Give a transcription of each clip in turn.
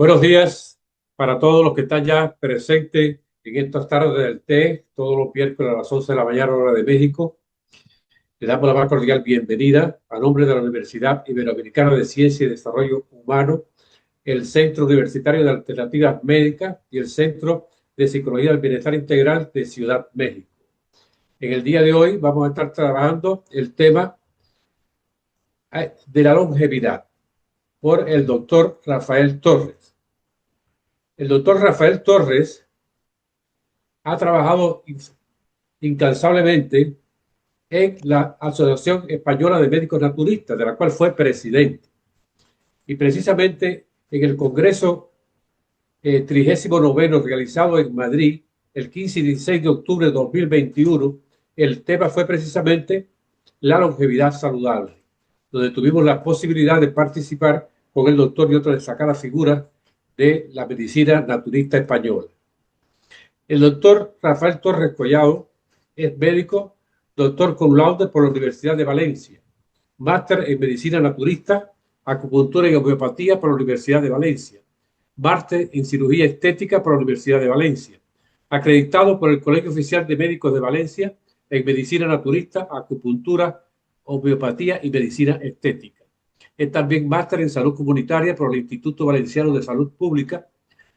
Buenos días para todos los que están ya presentes en estas tardes del té, todos los miércoles a las 11 de la mañana, hora de México. Le damos la más cordial bienvenida a nombre de la Universidad Iberoamericana de Ciencia y Desarrollo Humano, el Centro Universitario de Alternativas Médicas y el Centro de Psicología del Bienestar Integral de Ciudad México. En el día de hoy vamos a estar trabajando el tema de la longevidad por el doctor Rafael Torres. El doctor Rafael Torres ha trabajado incansablemente en la Asociación Española de Médicos Naturistas, de la cual fue presidente. Y precisamente en el Congreso 39 realizado en Madrid, el 15 y 16 de octubre de 2021, el tema fue precisamente la longevidad saludable, donde tuvimos la posibilidad de participar con el doctor y otras destacadas figuras de la medicina naturista española. El doctor Rafael Torres Collado es médico, doctor cum laude por la Universidad de Valencia, máster en medicina naturista, acupuntura y homeopatía por la Universidad de Valencia, máster en cirugía estética por la Universidad de Valencia, acreditado por el Colegio Oficial de Médicos de Valencia en medicina naturista, acupuntura, homeopatía y medicina estética. Es también máster en salud comunitaria por el Instituto Valenciano de Salud Pública,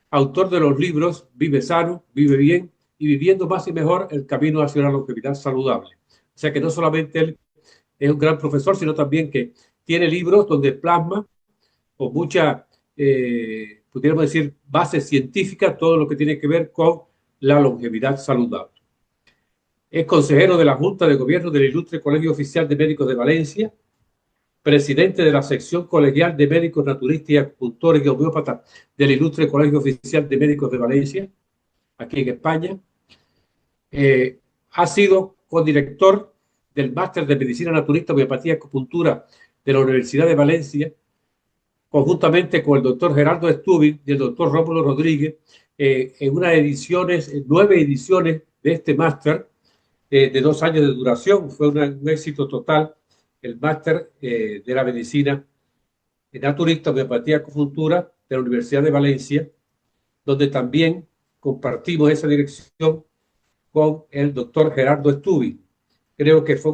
autor de los libros Vive Sano, Vive Bien y Viviendo Más y Mejor, el camino hacia una longevidad saludable. O sea que no solamente él es un gran profesor, sino también que tiene libros donde plasma con mucha, pudiéramos decir, base científica todo lo que tiene que ver con la longevidad saludable. Es consejero de la Junta de Gobierno del Ilustre Colegio Oficial de Médicos de Valencia, presidente de la sección colegial de médicos naturistas y acupuntores y homeópatas del Ilustre Colegio Oficial de Médicos de Valencia, aquí en España. Ha sido codirector del Máster de Medicina Naturista, Homeopatía y Acupuntura de la Universidad de Valencia, conjuntamente con el doctor Gerardo Estubing y el doctor Rómulo Rodríguez, en unas ediciones, 9 ediciones de este máster de 2 años de duración. Fue un éxito total el máster de la medicina naturista, homeopatía y acupuntura de la Universidad de Valencia, donde también compartimos esa dirección con el doctor Gerardo Estubing. Creo que fue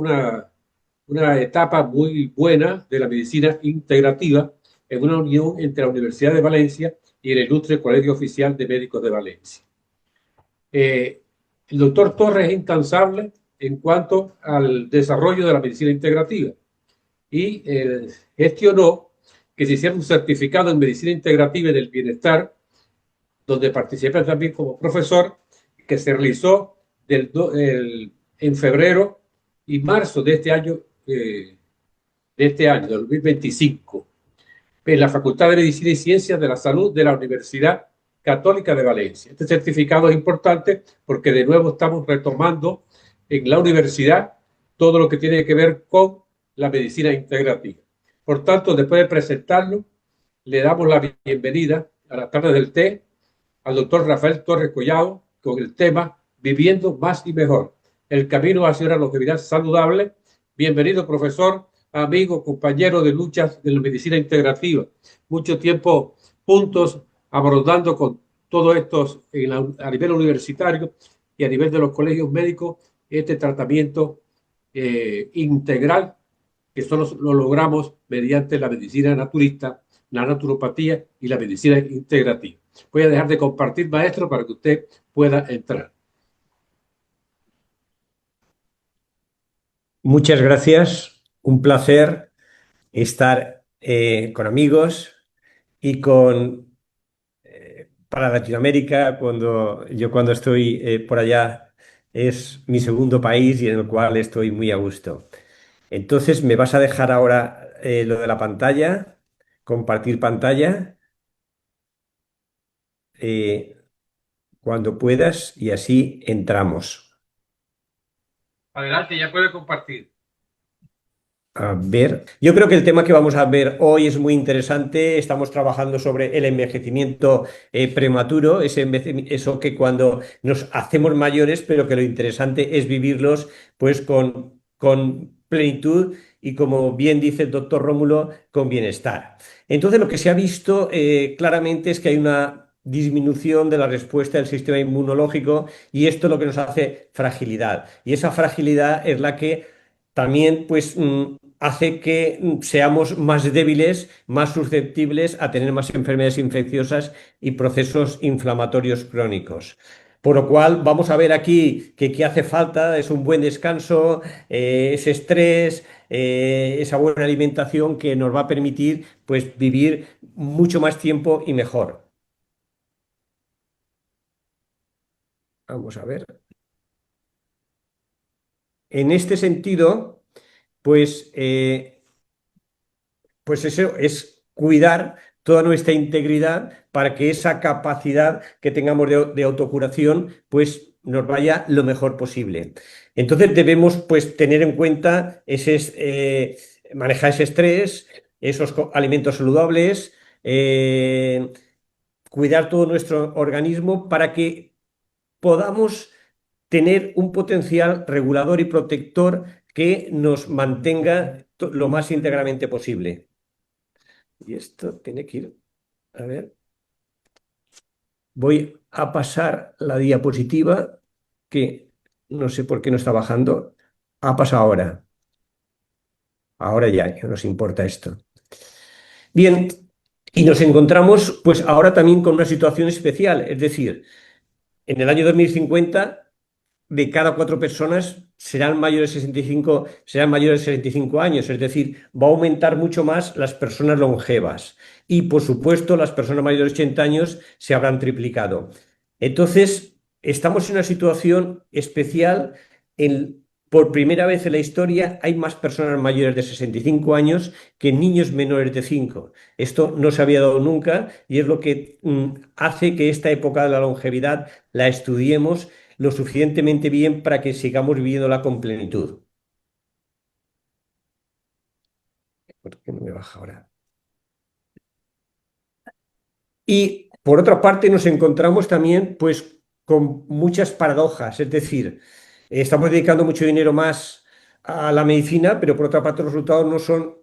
una etapa muy buena de la medicina integrativa en una unión entre la Universidad de Valencia y el Ilustre Colegio Oficial de Médicos de Valencia. El doctor Torres es incansable en cuanto al desarrollo de la medicina integrativa y gestionó que se hiciera un certificado en medicina integrativa y del bienestar, donde participa también como profesor, que se realizó en febrero y marzo de este año, 2025, en la Facultad de Medicina y Ciencias de la Salud de la Universidad Católica de Valencia. Este certificado es importante porque de nuevo estamos retomando en la universidad todo lo que tiene que ver con la medicina integrativa. Por tanto, después de presentarlo, le damos la bienvenida a la tarde del té al doctor Rafael Torres Collado con el tema Viviendo Más y Mejor, el camino hacia una longevidad saludable. Bienvenido, profesor, amigo, compañero de luchas de la medicina integrativa. Mucho tiempo juntos abordando con todos estos a nivel universitario y a nivel de los colegios médicos este tratamiento integral que solo lo logramos mediante la medicina naturista, la naturopatía y la medicina integrativa. Voy a dejar de compartir, maestro, para que usted pueda entrar. Muchas gracias. Un placer estar con amigos y para Latinoamérica, cuando estoy por allá, es mi segundo país y en el cual estoy muy a gusto. Entonces, ¿me vas a dejar ahora lo de la pantalla? Compartir pantalla eh, cuando puedas y así entramos. Adelante, ya puede compartir. A ver, yo creo que el tema que vamos a ver hoy es muy interesante. Estamos trabajando sobre el envejecimiento prematuro, eso que cuando nos hacemos mayores, pero que lo interesante es vivirlos pues con plenitud y, como bien dice el doctor Rómulo, con bienestar. Entonces, lo que se ha visto claramente es que hay una disminución de la respuesta del sistema inmunológico y esto lo que nos hace fragilidad. Y esa fragilidad es la que también pues, hace que seamos más débiles, más susceptibles a tener más enfermedades infecciosas y procesos inflamatorios crónicos. Por lo cual vamos a ver aquí que qué hace falta es un buen descanso, ese estrés, esa buena alimentación que nos va a permitir pues, vivir mucho más tiempo y mejor. Vamos a ver. En este sentido, pues pues eso es cuidar toda nuestra integridad para que esa capacidad que tengamos de autocuración pues nos vaya lo mejor posible. Entonces debemos pues tener en cuenta manejar ese estrés, esos alimentos saludables, cuidar todo nuestro organismo para que podamos tener un potencial regulador y protector que nos mantenga lo más íntegramente posible. Y esto tiene que ir. A ver, voy a pasar la diapositiva que no sé por qué no está bajando. Ha pasado ahora. Ahora ya, que nos importa esto. Bien, y nos encontramos pues ahora también con una situación especial. Es decir, en el año 2050 de cada 4 personas serán mayores de 65 años, es decir, va a aumentar mucho más las personas longevas. Y, por supuesto, las personas mayores de 80 años se habrán triplicado. Entonces, estamos en una situación especial. Por primera vez en la historia hay más personas mayores de 65 años que niños menores de 5. Esto no se había dado nunca y es lo que hace que esta época de la longevidad la estudiemos lo suficientemente bien para que sigamos viviéndola con plenitud. ¿Por qué no me baja ahora? Y por otra parte nos encontramos también pues con muchas paradojas, es decir, estamos dedicando mucho dinero más a la medicina, pero por otra parte los resultados no son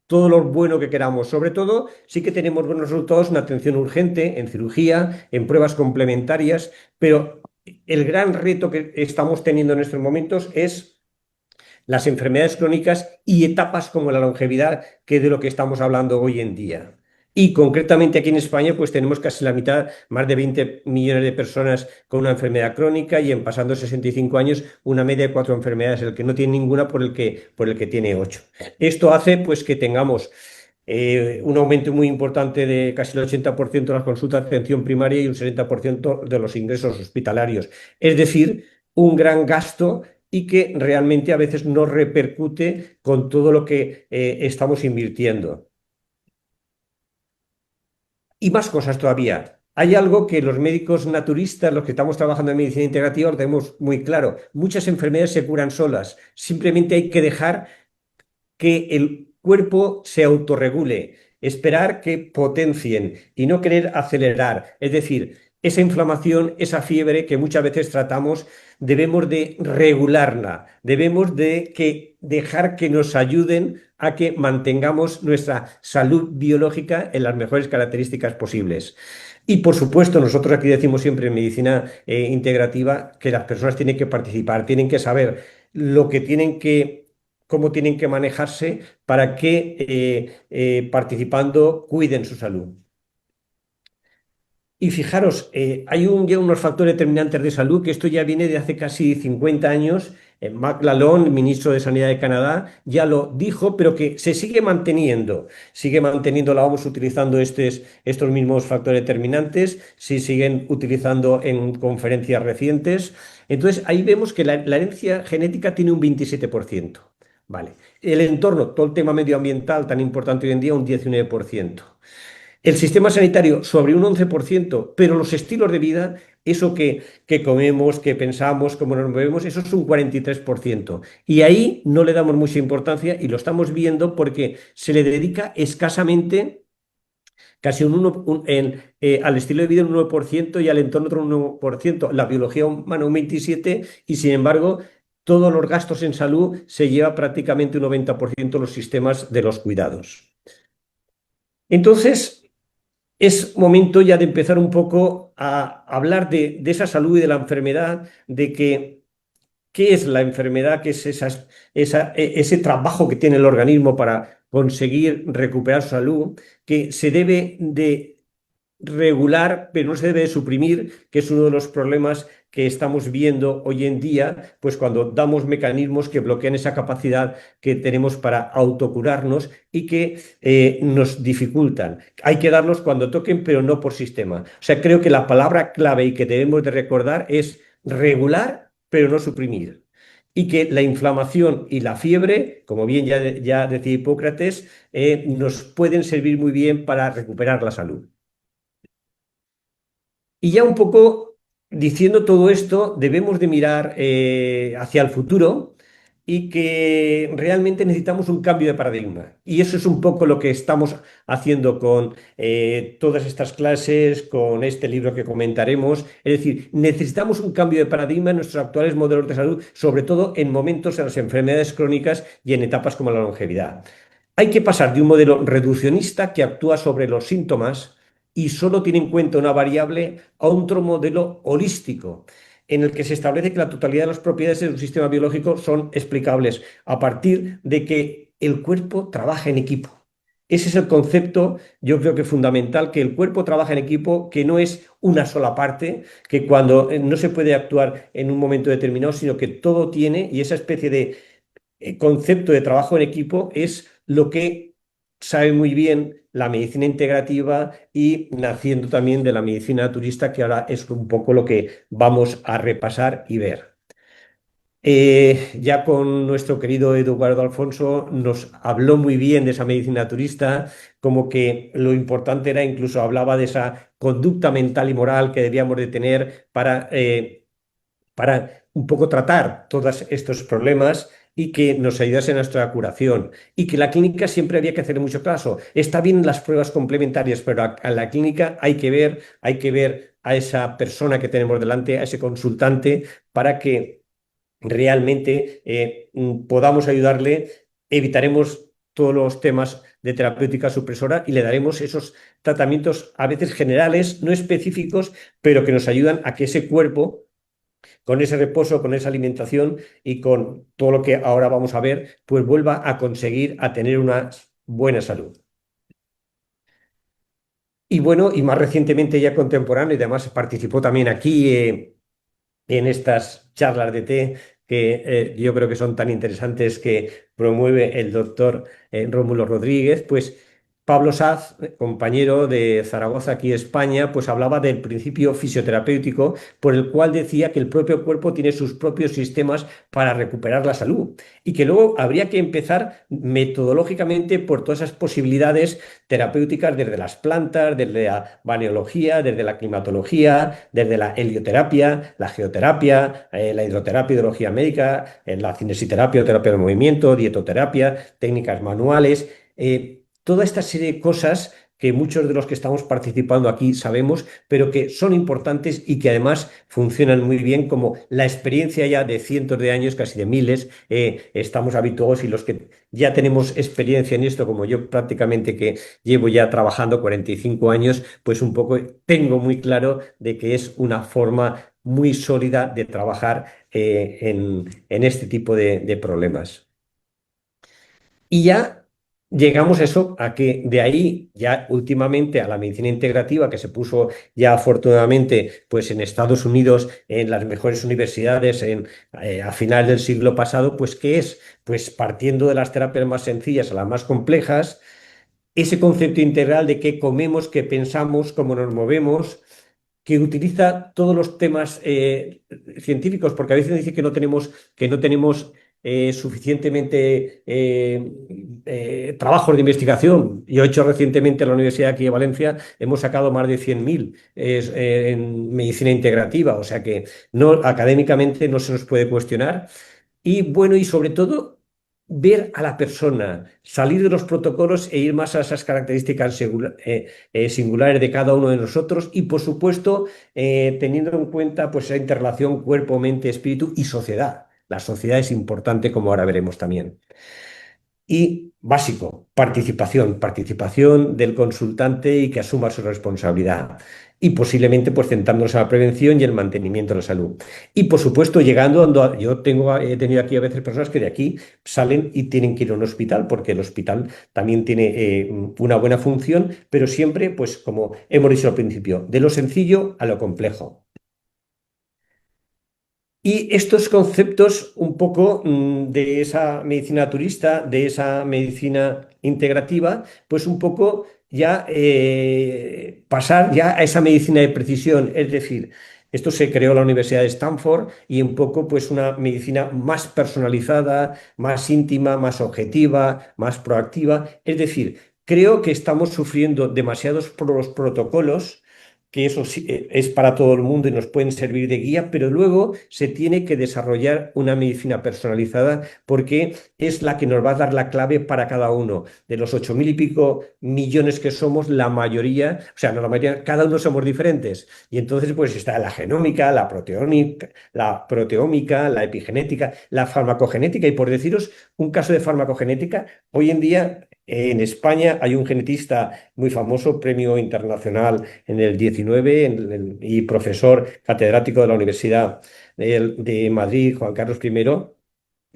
todo lo bueno que queramos. Sobre todo, sí que tenemos buenos resultados en atención urgente, en cirugía, en pruebas complementarias, pero el gran reto que estamos teniendo en estos momentos es las enfermedades crónicas y etapas como la longevidad, que es de lo que estamos hablando hoy en día. Y concretamente aquí en España, pues tenemos casi la mitad, más de 20 millones de personas con una enfermedad crónica y en pasando 65 años, una media de 4 enfermedades, el que no tiene ninguna por el que tiene 8. Esto hace pues que tengamos un aumento muy importante de casi el 80% de las consultas de atención primaria y un 70% de los ingresos hospitalarios. Es decir, un gran gasto y que realmente a veces no repercute con todo lo que estamos invirtiendo. Y más cosas todavía. Hay algo que los médicos naturistas, los que estamos trabajando en medicina integrativa, lo tenemos muy claro. Muchas enfermedades se curan solas. Simplemente hay que dejar que el cuerpo se autorregule, esperar que potencien y no querer acelerar. Es decir, esa inflamación, esa fiebre que muchas veces tratamos, debemos de regularla, debemos de dejar que nos ayuden a que mantengamos nuestra salud biológica en las mejores características posibles. Y por supuesto, nosotros aquí decimos siempre en medicina integrativa que las personas tienen que participar, tienen que saber lo que tienen que cómo tienen que manejarse para que participando cuiden su salud. Y fijaros, hay ya unos factores determinantes de salud que esto ya viene de hace casi 50 años. Mark Lalonde, ministro de Sanidad de Canadá, ya lo dijo, pero que se sigue manteniendo. Sigue manteniendo la OMS utilizando estos mismos factores determinantes, se siguen utilizando en conferencias recientes. Entonces, ahí vemos que la herencia genética tiene un 27%. Vale. El entorno, todo el tema medioambiental tan importante hoy en día, un 19%. El sistema sanitario sobre un 11%, pero los estilos de vida, eso que comemos, que pensamos, cómo nos movemos, eso es un 43%. Y ahí no le damos mucha importancia y lo estamos viendo porque se le dedica escasamente casi al estilo de vida un 9% y al entorno otro un 1%, la biología humana un 27% y sin embargo todos los gastos en salud se lleva prácticamente un 90% los sistemas de los cuidados. Entonces, es momento ya de empezar un poco a hablar de esa salud y de la enfermedad, de que qué es la enfermedad, qué es ese trabajo que tiene el organismo para conseguir recuperar su salud, que se debe de regular, pero no se debe de suprimir, que es uno de los problemas que estamos viendo hoy en día, pues cuando damos mecanismos que bloquean esa capacidad que tenemos para autocurarnos y que nos dificultan. Hay que darlos cuando toquen, pero no por sistema. O sea, creo que la palabra clave y que debemos de recordar es regular, pero no suprimir. Y que la inflamación y la fiebre, como bien ya decía Hipócrates, nos pueden servir muy bien para recuperar la salud. Y ya un poco diciendo todo esto, debemos de mirar hacia el futuro y que realmente necesitamos un cambio de paradigma. Y eso es un poco lo que estamos haciendo con todas estas clases, con este libro que comentaremos. Es decir, necesitamos un cambio de paradigma en nuestros actuales modelos de salud, sobre todo en momentos de las enfermedades crónicas y en etapas como la longevidad. Hay que pasar de un modelo reduccionista que actúa sobre los síntomas y solo tiene en cuenta una variable a otro modelo holístico, en el que se establece que la totalidad de las propiedades de un sistema biológico son explicables a partir de que el cuerpo trabaja en equipo. Ese es el concepto, yo creo que fundamental, que el cuerpo trabaja en equipo, que no es una sola parte, que cuando no se puede actuar en un momento determinado, sino que todo tiene, y esa especie de concepto de trabajo en equipo es lo que sabe muy bien la medicina integrativa y naciendo también de la medicina naturista, que ahora es un poco lo que vamos a repasar y ver. Ya con nuestro querido Eduardo Alfonso nos habló muy bien de esa medicina naturista, como que lo importante era, incluso hablaba de esa conducta mental y moral que debíamos de tener para un poco tratar todos estos problemas y que nos ayudase en nuestra curación. Y que la clínica siempre había que hacer mucho caso. Está bien las pruebas complementarias, pero a la clínica hay que ver a esa persona que tenemos delante, a ese consultante, para que realmente podamos ayudarle, evitaremos todos los temas de terapéutica supresora y le daremos esos tratamientos a veces generales, no específicos, pero que nos ayudan a que ese cuerpo, con ese reposo, con esa alimentación y con todo lo que ahora vamos a ver, pues vuelva a conseguir a tener una buena salud. Y bueno, y más recientemente ya contemporáneo, y además participó también aquí en estas charlas de té que yo creo que son tan interesantes que promueve el doctor Rómulo Rodríguez, pues Pablo Saz, compañero de Zaragoza aquí en España, pues hablaba del principio fisioterapéutico por el cual decía que el propio cuerpo tiene sus propios sistemas para recuperar la salud y que luego habría que empezar metodológicamente por todas esas posibilidades terapéuticas desde las plantas, desde la balneología, desde la climatología, desde la helioterapia, la geoterapia, la hidroterapia, hidrología médica, la cinesiterapia, terapia del movimiento, dietoterapia, técnicas manuales. Toda esta serie de cosas que muchos de los que estamos participando aquí sabemos, pero que son importantes y que además funcionan muy bien, como la experiencia ya de cientos de años, casi de miles, estamos habituados y los que ya tenemos experiencia en esto, como yo prácticamente que llevo ya trabajando 45 años, pues un poco tengo muy claro de que es una forma muy sólida de trabajar en este tipo de problemas. Y ya llegamos a eso, a que de ahí ya últimamente a la medicina integrativa que se puso ya afortunadamente pues en Estados Unidos en las mejores universidades a finales del siglo pasado, pues ¿qué es? Pues partiendo de las terapias más sencillas a las más complejas, ese concepto integral de qué comemos, qué pensamos, cómo nos movemos, que utiliza todos los temas científicos, porque a veces dice que no tenemos suficientemente trabajos de investigación. Yo he hecho recientemente en la Universidad aquí de Valencia, hemos sacado más de 100.000 en medicina integrativa, o sea que no, académicamente no se nos puede cuestionar. Y bueno, y sobre todo, ver a la persona, salir de los protocolos e ir más a esas características singulares de cada uno de nosotros y, por supuesto, teniendo en cuenta pues, esa interrelación cuerpo, mente, espíritu y sociedad. La sociedad es importante, como ahora veremos también. Y básico, participación del consultante y que asuma su responsabilidad. Y posiblemente pues centrándonos en la prevención y el mantenimiento de la salud. Y por supuesto llegando yo he tenido aquí a veces personas que de aquí salen y tienen que ir a un hospital porque el hospital también tiene una buena función, pero siempre pues como hemos dicho al principio, de lo sencillo a lo complejo. Y estos conceptos un poco de esa medicina naturista, de esa medicina integrativa, pues un poco ya pasar ya a esa medicina de precisión. Es decir, esto se creó en la Universidad de Stanford y un poco pues una medicina más personalizada, más íntima, más objetiva, más proactiva. Es decir, creo que estamos sufriendo demasiados protocolos que eso sí, es para todo el mundo y nos pueden servir de guía, pero luego se tiene que desarrollar una medicina personalizada porque es la que nos va a dar la clave para cada uno. De los 8.000 y pico millones que somos, la mayoría, o sea, no la mayoría, cada uno somos diferentes. Y entonces, pues está la genómica, la proteómica, la epigenética, la farmacogenética. Y por deciros un caso de farmacogenética, hoy en día en España hay un genetista muy famoso, premio internacional en el 19 y profesor catedrático de la Universidad de Madrid, Juan Carlos I,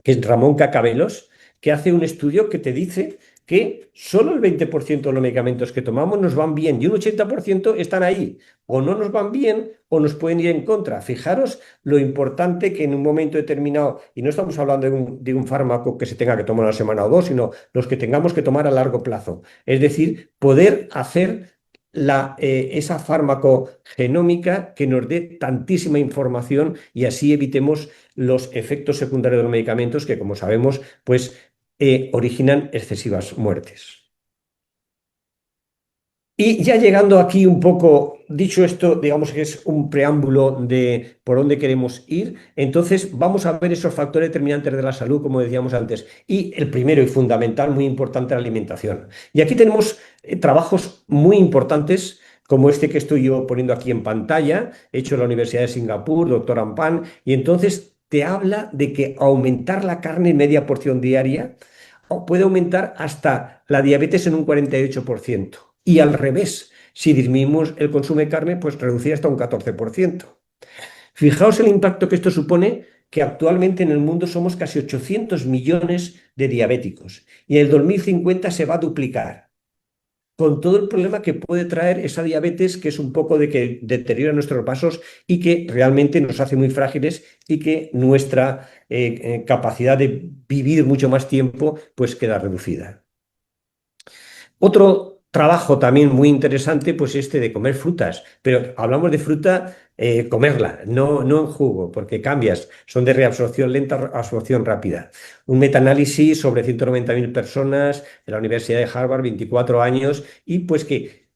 que es Ramón Cacabelos, que hace un estudio que te dice que solo el 20% de los medicamentos que tomamos nos van bien y un 80% están ahí. O no nos van bien o nos pueden ir en contra. Fijaros lo importante que en un momento determinado, y no estamos hablando de un fármaco que se tenga que tomar una semana o dos, sino los que tengamos que tomar a largo plazo. Es decir, poder hacer esa farmacogenómica que nos dé tantísima información y así evitemos los efectos secundarios de los medicamentos que, como sabemos, pues originan excesivas muertes. Y ya llegando aquí un poco, dicho esto, digamos que es un preámbulo de por dónde queremos ir, entonces vamos a ver esos factores determinantes de la salud, como decíamos antes. Y el primero y fundamental, muy importante, la alimentación. Y aquí tenemos trabajos muy importantes, como este que estoy yo poniendo aquí en pantalla, hecho en la Universidad de Singapur, doctor Ampan, y entonces te habla de que aumentar la carne en media porción diaria puede aumentar hasta la diabetes en un 48%. Y al revés, si disminuimos el consumo de carne, pues reducir hasta un 14%. Fijaos el impacto que esto supone, que actualmente en el mundo somos casi 800 millones de diabéticos y en el 2050 se va a duplicar, con todo el problema que puede traer esa diabetes, que es un poco de que deteriora nuestros vasos y que realmente nos hace muy frágiles y que nuestra capacidad de vivir mucho más tiempo pues queda reducida. Otro trabajo también muy interesante, pues este de comer frutas, pero hablamos de fruta, comerla, no en jugo, porque cambias, son de reabsorción lenta, absorción rápida. Un metaanálisis sobre 190.000 personas de la Universidad de Harvard, 24 años, y pues que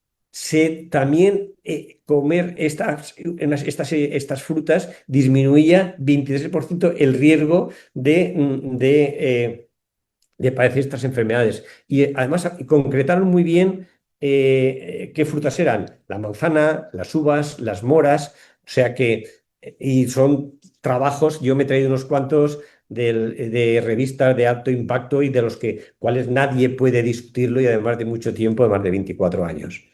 también comer estas frutas disminuía 23% el riesgo de padecer estas enfermedades. Y además concretaron muy bien qué frutas eran: la manzana, las uvas, las moras, o sea que, y son trabajos, yo me he traído unos cuantos de revistas de alto impacto y de los cuales nadie puede discutirlo y además de mucho tiempo, de más de 24 años.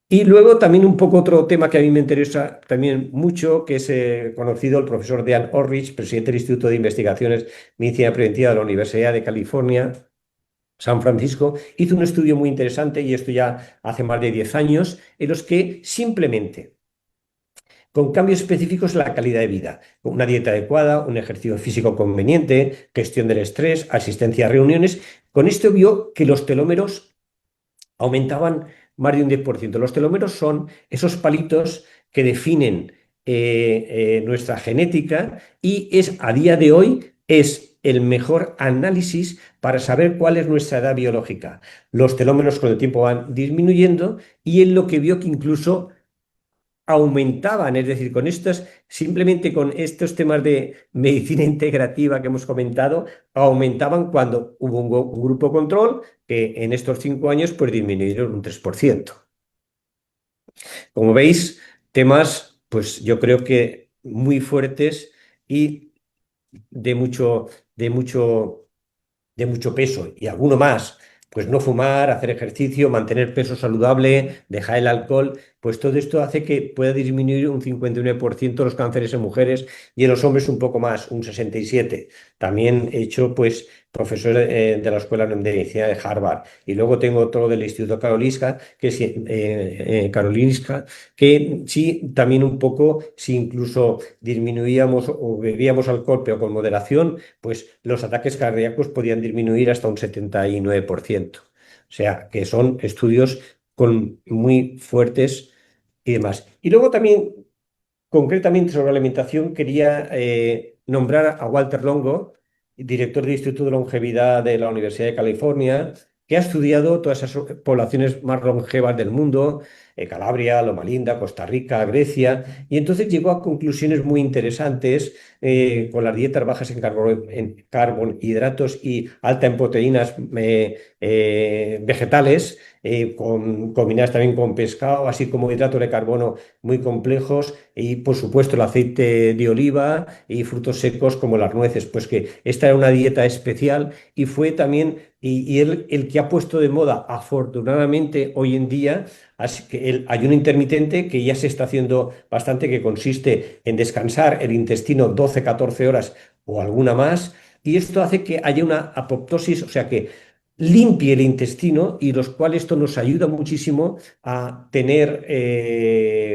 Y luego también un poco otro tema que a mí me interesa también mucho, que es conocido el profesor Dean Orrich, presidente del Instituto de Investigaciones Medicina Preventiva de la Universidad de California, San Francisco, hizo un estudio muy interesante, y esto ya hace más de 10 años, en los que simplemente con cambios específicos en la calidad de vida, una dieta adecuada, un ejercicio físico conveniente, gestión del estrés, asistencia a reuniones, con esto vio que los telómeros aumentaban más de un 10%. Los telómeros son esos palitos que definen nuestra genética y a día de hoy es el mejor análisis para saber cuál es nuestra edad biológica. Los telómeros con el tiempo van disminuyendo y él lo que vio que incluso aumentaban, es decir, simplemente con estos temas de medicina integrativa que hemos comentado, aumentaban cuando hubo un grupo control que en estos 5 años pues disminuyeron un 3%. Como veis, temas, pues yo creo que muy fuertes y de mucho, de mucho de mucho peso y alguno más, pues no fumar, hacer ejercicio, mantener peso saludable, dejar el alcohol, pues todo esto hace que pueda disminuir un 59% los cánceres en mujeres y en los hombres un poco más, un 67%. También he hecho pues profesor de la Escuela de Medicina de Harvard y luego tengo otro del Instituto Karolinska, Karolinska, que sí, también un poco, si incluso disminuíamos o bebíamos alcohol pero con moderación, pues los ataques cardíacos podían disminuir hasta un 79%. O sea, que son estudios muy fuertes y demás. Y luego también, concretamente sobre la alimentación, quería nombrar a Walter Longo, director del Instituto de Longevidad de la Universidad de California, que ha estudiado todas esas poblaciones más longevas del mundo, Calabria, Loma Linda, Costa Rica, Grecia, y entonces llegó a conclusiones muy interesantes con las dietas bajas en carbohidratos y alta en proteínas vegetales, combinadas también con pescado, así como hidratos de carbono muy complejos y, por supuesto, el aceite de oliva y frutos secos como las nueces. Pues que esta era una dieta especial y fue también, y él el que ha puesto de moda, afortunadamente, hoy en día, así que el ayuno intermitente, que ya se está haciendo bastante, que consiste en descansar el intestino 12, 14 horas o alguna más, y esto hace que haya una apoptosis, o sea que limpie el intestino y los cuales esto nos ayuda muchísimo a tener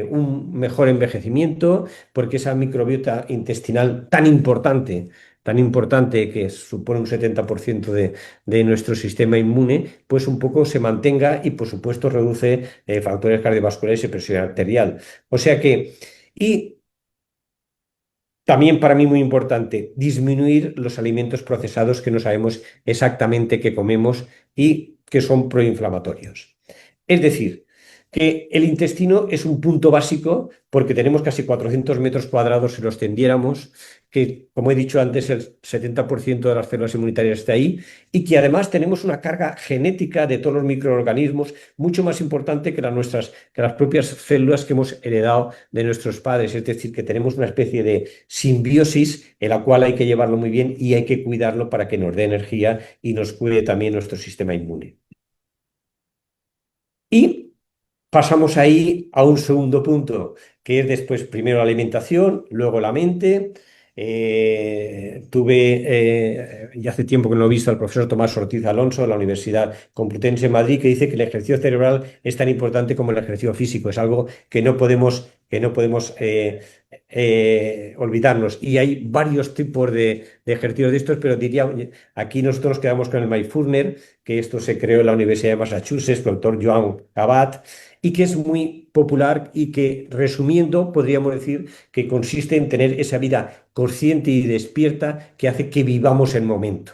un mejor envejecimiento, porque esa microbiota intestinal tan importante que supone un 70% de nuestro sistema inmune, pues un poco se mantenga y por supuesto reduce factores cardiovasculares y presión arterial. O sea que, y también para mí muy importante, disminuir los alimentos procesados que no sabemos exactamente qué comemos y que son proinflamatorios. Es decir, que el intestino es un punto básico porque tenemos casi 400 metros cuadrados si los tendiéramos, que como he dicho antes el 70% de las células inmunitarias está ahí y que además tenemos una carga genética de todos los microorganismos mucho más importante que que las propias células que hemos heredado de nuestros padres. Es decir, que tenemos una especie de simbiosis en la cual hay que llevarlo muy bien y hay que cuidarlo para que nos dé energía y nos cuide también nuestro sistema inmune. Y pasamos ahí a un segundo punto, que es después primero la alimentación, luego la mente. Ya hace tiempo que no he visto al profesor Tomás Ortiz Alonso de la Universidad Complutense de Madrid, que dice que el ejercicio cerebral es tan importante como el ejercicio físico. Es algo que no podemos olvidarnos. Y hay varios tipos de ejercicios de estos, pero diría, aquí nosotros nos quedamos con el Mindfulness, que esto se creó en la Universidad de Massachusetts, el doctor Joan Kabat, y que es muy popular y que, resumiendo, podríamos decir que consiste en tener esa vida consciente y despierta que hace que vivamos el momento.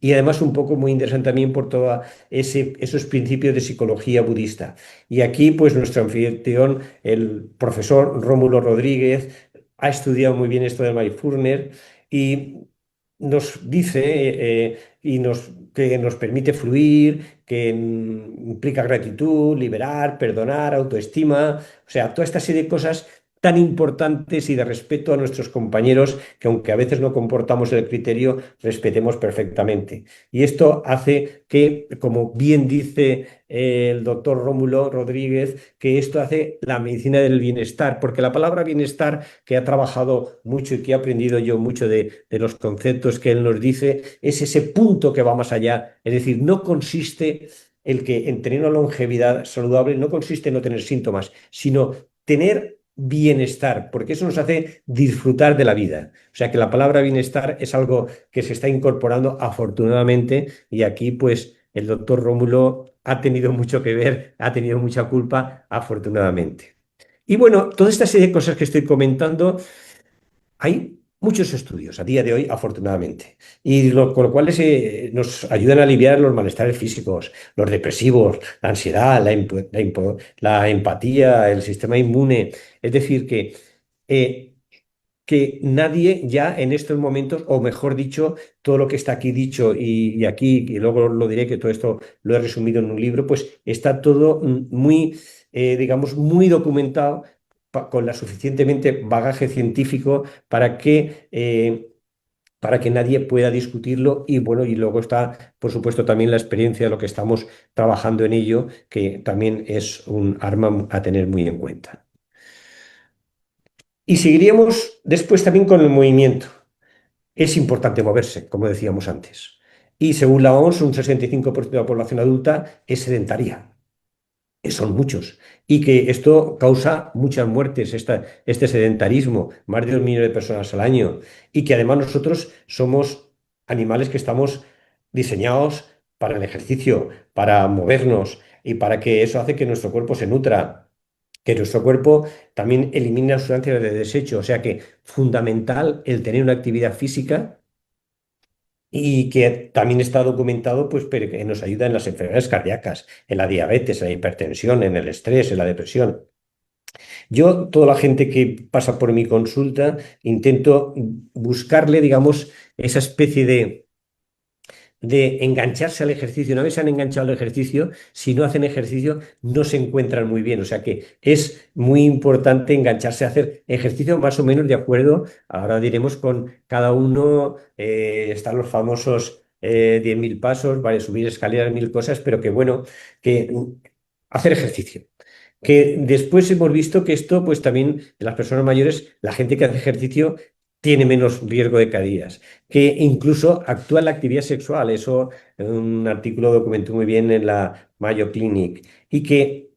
Y además un poco muy interesante también por todos esos principios de psicología budista. Y aquí, pues nuestro anfitrión, el profesor Rómulo Rodríguez, ha estudiado muy bien esto del mindfulness y nos dice que nos permite fluir, que implica gratitud, liberar, perdonar, autoestima, o sea, toda esta serie de cosas tan importantes y de respeto a nuestros compañeros que aunque a veces no comportamos el criterio, respetemos perfectamente. Y esto hace que, como bien dice el doctor Rómulo Rodríguez, que esto hace la medicina del bienestar, porque la palabra bienestar, que ha trabajado mucho y que he aprendido yo mucho de los conceptos que él nos dice, es ese punto que va más allá. Es decir, no consiste el que en tener una longevidad saludable, no consiste en no tener síntomas, sino tener bienestar, porque eso nos hace disfrutar de la vida. O sea que la palabra bienestar es algo que se está incorporando afortunadamente y aquí pues el doctor Rómulo ha tenido mucho que ver, ha tenido mucha culpa, afortunadamente. Y bueno, toda esta serie de cosas que estoy comentando, hay muchos estudios a día de hoy, afortunadamente, con lo cual nos ayudan a aliviar los malestares físicos, los depresivos, la ansiedad, la empatía, el sistema inmune. Es decir, eh, que nadie ya en estos momentos, o mejor dicho, todo lo que está aquí dicho y aquí, y luego lo diré que todo esto lo he resumido en un libro, pues está todo muy, digamos, muy documentado con la suficientemente bagaje científico para que para que nadie pueda discutirlo. Y bueno, y luego está, por supuesto, también la experiencia de lo que estamos trabajando en ello, que también es un arma a tener muy en cuenta. Y seguiríamos después también con el movimiento. Es importante moverse, como decíamos antes. Y según la OMS, un 65% de la población adulta es sedentaria. Son muchos. Y que esto causa muchas muertes, este sedentarismo, más de 2 millones de personas al año. Y que además nosotros somos animales que estamos diseñados para el ejercicio, para movernos y para que eso hace que nuestro cuerpo se nutra, que nuestro cuerpo también elimina sustancias de desecho. O sea que fundamental el tener una actividad física y que también está documentado, pues, pero que nos ayuda en las enfermedades cardíacas, en la diabetes, en la hipertensión, en el estrés, en la depresión. Yo, toda la gente que pasa por mi consulta, intento buscarle, digamos, esa especie de engancharse al ejercicio. Una vez se han enganchado al ejercicio, si no hacen ejercicio, no se encuentran muy bien. O sea que es muy importante engancharse a hacer ejercicio más o menos de acuerdo. Ahora diremos con cada uno, están los famosos 10.000 pasos, vale, subir escaleras, 1.000 cosas, pero que bueno, que hacer ejercicio. Que después hemos visto que esto, pues también en las personas mayores, la gente que hace ejercicio tiene menos riesgo de caídas, que incluso actúa en la actividad sexual. Eso un artículo documentó muy bien en la Mayo Clinic. Y que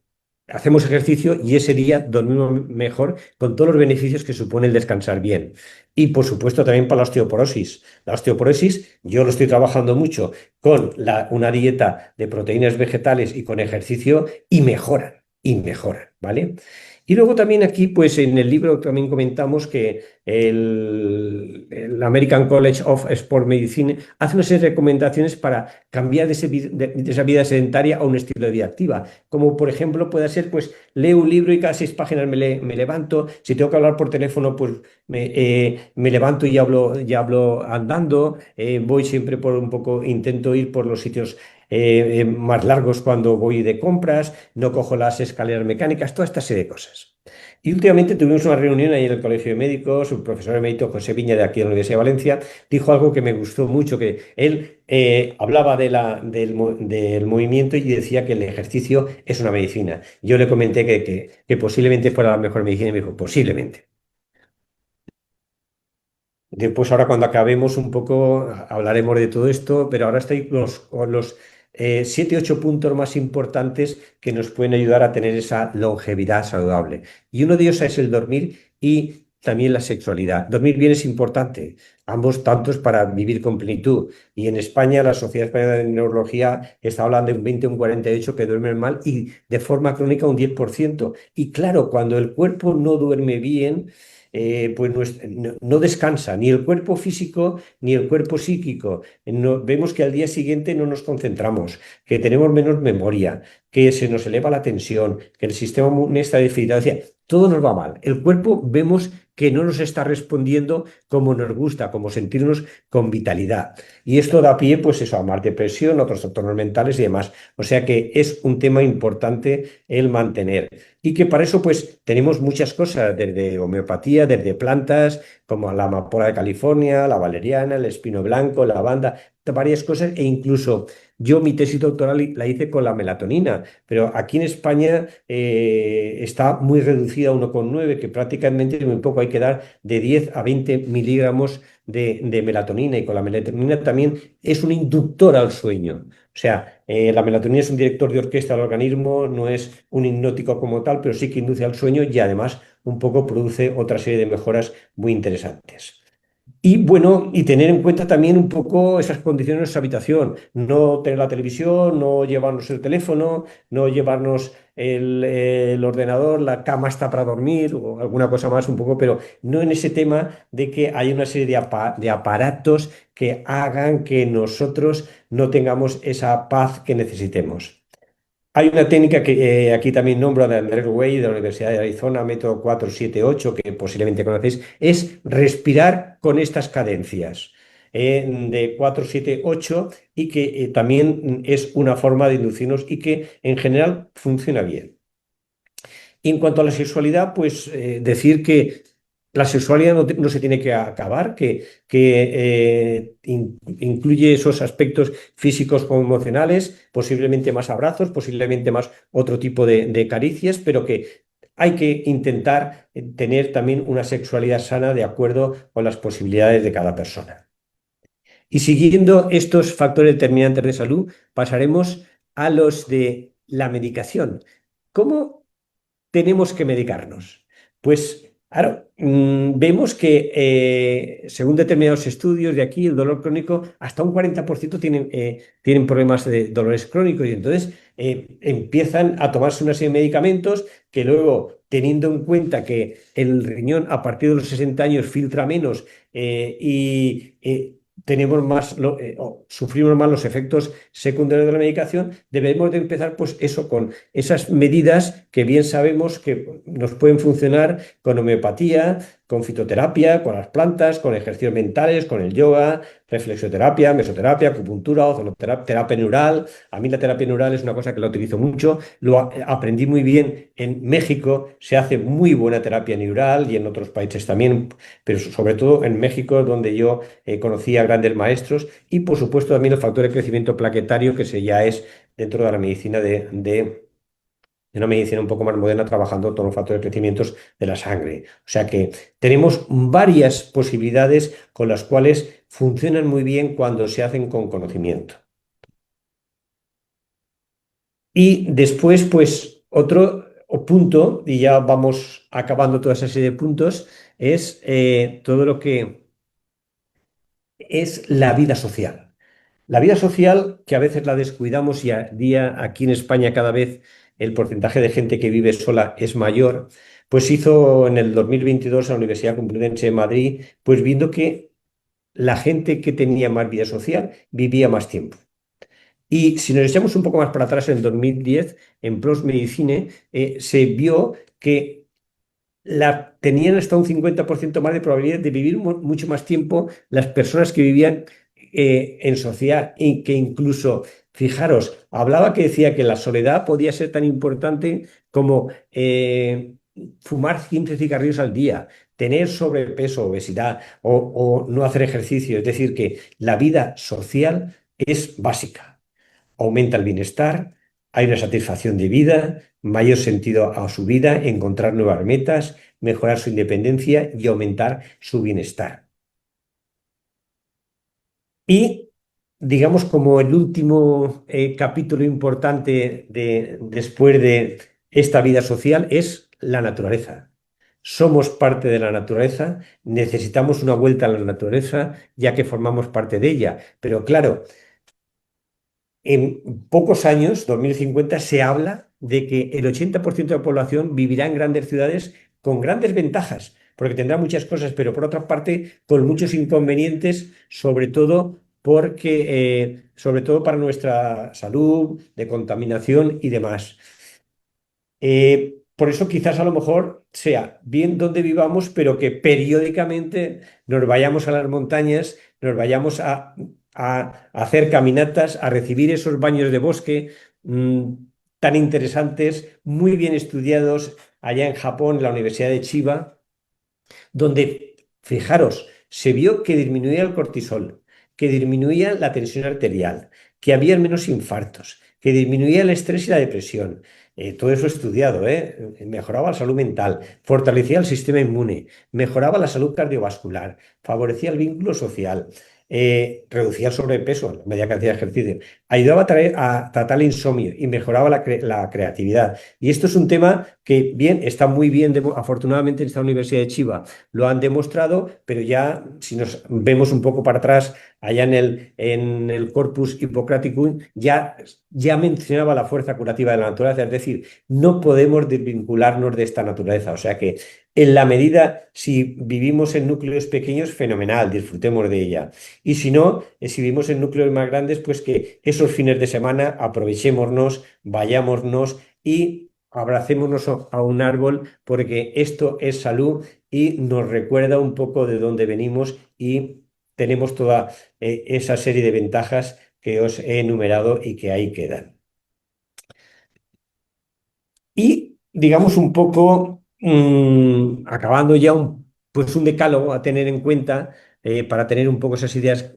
hacemos ejercicio y ese día dormimos mejor con todos los beneficios que supone el descansar bien. Y por supuesto también para la osteoporosis. La osteoporosis yo lo estoy trabajando mucho con una dieta de proteínas vegetales y con ejercicio y mejoran, ¿vale? Y luego también aquí, pues en el libro también comentamos que el American College of Sport Medicine hace una serie de recomendaciones para cambiar de esa vida sedentaria a un estilo de vida activa. Como por ejemplo puede ser, pues leo un libro y cada 6 páginas me levanto. Si tengo que hablar por teléfono, pues me levanto y hablo andando. Voy siempre por un poco, intento ir por los sitios más largos cuando voy de compras, no cojo las escaleras mecánicas, toda esta serie de cosas. Y últimamente tuvimos una reunión ahí en el Colegio de Médicos, su profesor emérito José Viña de aquí de la Universidad de Valencia dijo algo que me gustó mucho, que él hablaba del movimiento y decía que el ejercicio es una medicina. Yo le comenté que posiblemente fuera la mejor medicina y me dijo, posiblemente. Después, ahora cuando acabemos un poco, hablaremos de todo esto, pero ahora estoy con los 7, 8 puntos más importantes que nos pueden ayudar a tener esa longevidad saludable. Y uno de ellos es el dormir y también la sexualidad. Dormir bien es importante, ambos tantos para vivir con plenitud. Y en España, la Sociedad Española de Neurología está hablando de un 20 o un 48 que duermen mal y de forma crónica un 10%. Y claro, cuando el cuerpo no duerme bien, pues no descansa ni el cuerpo físico ni el cuerpo psíquico. Vemos que al día siguiente no nos concentramos, que tenemos menos memoria, que se nos eleva la tensión, que el sistema inmune está debilitado. O sea, todo nos va mal. El cuerpo vemos que no nos está respondiendo como nos gusta, como sentirnos con vitalidad. Y esto da pie, pues eso, a más depresión, otros trastornos mentales y demás. O sea que es un tema importante el mantener. Y que para eso, pues, tenemos muchas cosas, desde homeopatía, desde plantas, como la amapola de California, la valeriana, el espino blanco, la lavanda, varias cosas, e incluso yo mi tesis doctoral la hice con la melatonina, pero aquí en España está muy reducida a 1,9, que prácticamente muy poco, hay que dar de 10 a 20 miligramos de melatonina, y con la melatonina también es un inductor al sueño. O sea, la melatonina es un director de orquesta del organismo, no es un hipnótico como tal, pero sí que induce al sueño y además un poco produce otra serie de mejoras muy interesantes. Y bueno, y tener en cuenta también un poco esas condiciones de nuestra habitación. No tener la televisión, no llevarnos el teléfono, no llevarnos el ordenador, la cama está para dormir o alguna cosa más un poco, pero no en ese tema de que hay una serie de aparatos que hagan que nosotros no tengamos esa paz que necesitemos. Hay una técnica que aquí también nombro de Andrew Way de la Universidad de Arizona, método 4-7-8, que posiblemente conocéis, es respirar con estas cadencias de 4-7-8, y que también es una forma de inducirnos y que en general funciona bien. Y en cuanto a la sexualidad, pues decir que la sexualidad no se tiene que acabar, que incluye esos aspectos físicos como emocionales, posiblemente más abrazos, posiblemente más otro tipo de caricias, pero que hay que intentar tener también una sexualidad sana de acuerdo con las posibilidades de cada persona. Y siguiendo estos factores determinantes de salud, pasaremos a los de la medicación. ¿Cómo tenemos que medicarnos? Pues claro, vemos que según determinados estudios de aquí, el dolor crónico, hasta un 40% tienen problemas de dolores crónicos y entonces empiezan a tomarse una serie de medicamentos que luego, teniendo en cuenta que el riñón a partir de los 60 años filtra menos y tenemos más, o sufrimos más los efectos secundarios de la medicación, debemos de empezar pues eso con esas medidas que bien sabemos que nos pueden funcionar con homeopatía, con fitoterapia, con las plantas, con ejercicios mentales, con el yoga, reflexoterapia, mesoterapia, acupuntura, ozonoterapia, terapia neural. A mí la terapia neural es una cosa que la utilizo mucho, aprendí muy bien en México, se hace muy buena terapia neural y en otros países también, pero sobre todo en México, donde yo conocí a grandes maestros y por supuesto también el factor de crecimiento plaquetario, que se ya es dentro de la medicina de una medicina un poco más moderna, trabajando todos los factores de crecimiento de la sangre. O sea que tenemos varias posibilidades con las cuales funcionan muy bien cuando se hacen con conocimiento. Y después, pues, otro punto, y ya vamos acabando toda esa serie de puntos, es todo lo que es la vida social. La vida social, que a veces la descuidamos y a día aquí en España cada vez el porcentaje de gente que vive sola es mayor, pues hizo en el 2022 a la Universidad Complutense de Madrid, pues viendo que la gente que tenía más vida social vivía más tiempo. Y si nos echamos un poco más para atrás, en 2010, en PLOS Medicine, se vio que tenían hasta un 50% más de probabilidad de vivir mucho más tiempo las personas que vivían en sociedad y que incluso, fijaros, hablaba que decía que la soledad podía ser tan importante como fumar 15 cigarrillos al día, tener sobrepeso, obesidad o no hacer ejercicio. Es decir, que la vida social es básica, aumenta el bienestar, hay una satisfacción de vida, mayor sentido a su vida, encontrar nuevas metas, mejorar su independencia y aumentar su bienestar. Y digamos como el último capítulo importante después de esta vida social es la naturaleza. Somos parte de la naturaleza, necesitamos una vuelta a la naturaleza ya que formamos parte de ella. Pero claro, en pocos años, 2050, se habla de que el 80% de la población vivirá en grandes ciudades con grandes ventajas, porque tendrá muchas cosas, pero por otra parte con muchos inconvenientes, sobre todo para nuestra salud, de contaminación y demás. Por eso quizás a lo mejor sea bien donde vivamos, pero que periódicamente nos vayamos a las montañas, nos vayamos a hacer caminatas, a recibir esos baños de bosque tan interesantes, muy bien estudiados allá en Japón, en la Universidad de Chiba, donde, fijaros, se vio que disminuía el cortisol, que disminuía la tensión arterial, que había menos infartos, que disminuía el estrés y la depresión. Todo eso estudiado, ¿eh? Mejoraba la salud mental, fortalecía el sistema inmune, mejoraba la salud cardiovascular, favorecía el vínculo social, reducía el sobrepeso a medida que hacía ejercicio, ayudaba a tratar el insomnio y mejoraba la creatividad. Y esto es un tema que, bien, está muy bien, afortunadamente en esta Universidad de Chiba lo han demostrado, pero ya si nos vemos un poco para atrás, allá en el Corpus Hippocraticum, ya mencionaba la fuerza curativa de la naturaleza, es decir, no podemos desvincularnos de esta naturaleza, o sea que en la medida, si vivimos en núcleos pequeños, fenomenal, disfrutemos de ella. Y si no, si vivimos en núcleos más grandes, pues que esos fines de semana aprovechémonos, vayámonos y abracémonos a un árbol, porque esto es salud y nos recuerda un poco de dónde venimos y tenemos toda esa serie de ventajas que os he enumerado y que ahí quedan. Y digamos un poco, acabando ya pues un decálogo a tener en cuenta para tener un poco esas ideas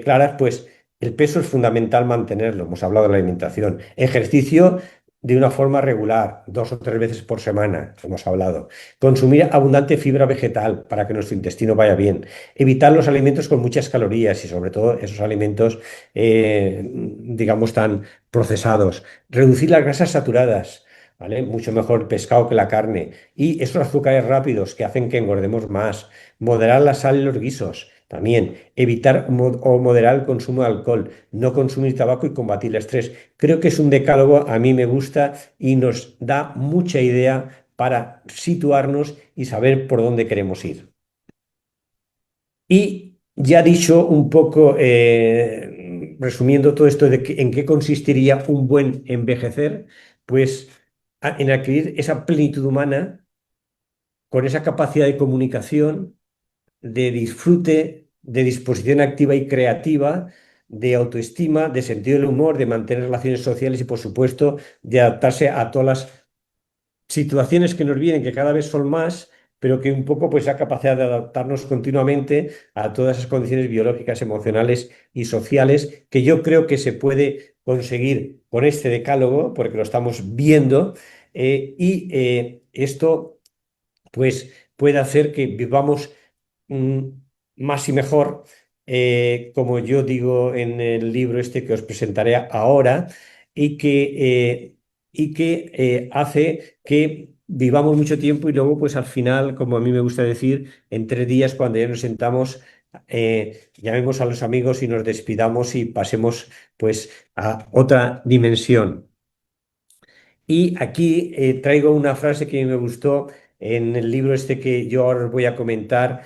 claras, pues el peso es fundamental mantenerlo. Hemos hablado de la alimentación. Ejercicio de una forma regular, 2 o 3 veces por semana, hemos hablado. Consumir abundante fibra vegetal para que nuestro intestino vaya bien. Evitar los alimentos con muchas calorías y sobre todo esos alimentos, digamos, tan procesados. Reducir las grasas saturadas. ¿Vale? Mucho mejor el pescado que la carne. Y esos azúcares rápidos que hacen que engordemos más. Moderar la sal y los guisos. También evitar o moderar el consumo de alcohol, no consumir tabaco y combatir el estrés. Creo que es un decálogo, a mí me gusta y nos da mucha idea para situarnos y saber por dónde queremos ir. Y ya dicho un poco, resumiendo todo esto de en qué consistiría un buen envejecer, pues en adquirir esa plenitud humana con esa capacidad de comunicación, de disfrute, de disposición activa y creativa, de autoestima, de sentido del humor, de mantener relaciones sociales y, por supuesto, de adaptarse a todas las situaciones que nos vienen, que cada vez son más, pero que un poco pues la capacidad de adaptarnos continuamente a todas esas condiciones biológicas, emocionales y sociales que yo creo que se puede conseguir con este decálogo, porque lo estamos viendo, esto pues puede hacer que vivamos mm, más y mejor, como yo digo en el libro este que os presentaré ahora, y que hace que vivamos mucho tiempo y luego, pues al final, como a mí me gusta decir, en 3 días, cuando ya nos sentamos, llamemos a los amigos y nos despidamos y pasemos pues a otra dimensión. Y aquí traigo una frase que me gustó en el libro este que yo ahora os voy a comentar.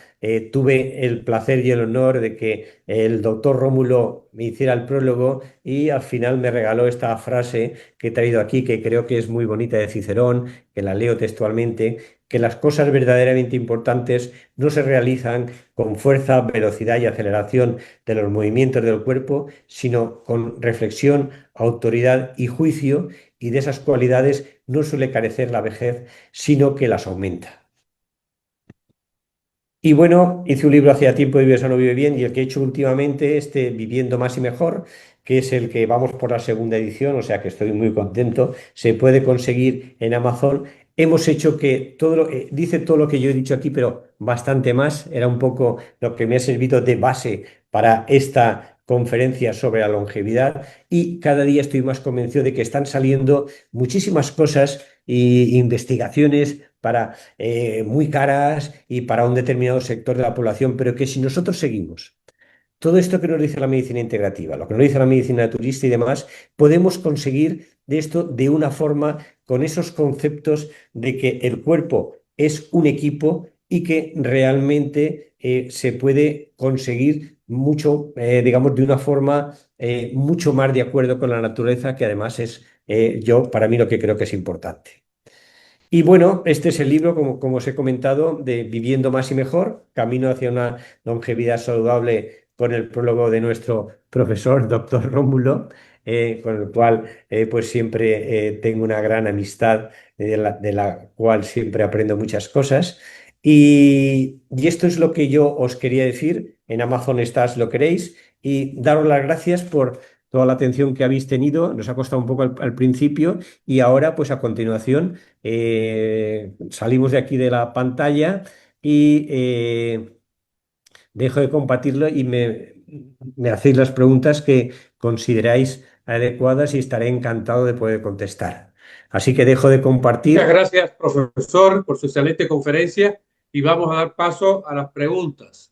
Tuve el placer y el honor de que el doctor Rómulo me hiciera el prólogo y al final me regaló esta frase que he traído aquí, que creo que es muy bonita de Cicerón, que la leo textualmente, que las cosas verdaderamente importantes no se realizan con fuerza, velocidad y aceleración de los movimientos del cuerpo, sino con reflexión, autoridad y juicio, y de esas cualidades no suele carecer la vejez, sino que las aumenta. Y bueno, hice un libro hacía tiempo de Vive sano, vive bien, y el que he hecho últimamente, este Viviendo más y mejor, que es el que vamos por la segunda edición, o sea que estoy muy contento, se puede conseguir en Amazon. Hemos hecho que dice todo lo que yo he dicho aquí, pero bastante más. Era un poco lo que me ha servido de base para esta conferencia sobre la longevidad y cada día estoy más convencido de que están saliendo muchísimas cosas e investigaciones para muy caras y para un determinado sector de la población, pero que si nosotros seguimos todo esto que nos dice la medicina integrativa, lo que nos dice la medicina naturista y demás, podemos conseguir de esto de una forma con esos conceptos de que el cuerpo es un equipo y que realmente se puede conseguir mucho, digamos, de una forma mucho más de acuerdo con la naturaleza, que además es yo, para mí, lo que creo que es importante. Y bueno, este es el libro, como os he comentado, de Viviendo más y mejor, Camino hacia una longevidad saludable, con el prólogo de nuestro profesor, doctor Rómulo, con el cual pues siempre tengo una gran amistad, de la cual siempre aprendo muchas cosas. Y esto es lo que yo os quería decir. En Amazon estás, lo queréis, y daros las gracias por toda la atención que habéis tenido. Nos ha costado un poco al principio y ahora, pues a continuación salimos de aquí de la pantalla y dejo de compartirlo y me hacéis las preguntas que consideráis adecuadas y estaré encantado de poder contestar. Así que dejo de Muchas compartir. gracias, profesor, por su excelente conferencia y vamos a dar paso a las preguntas.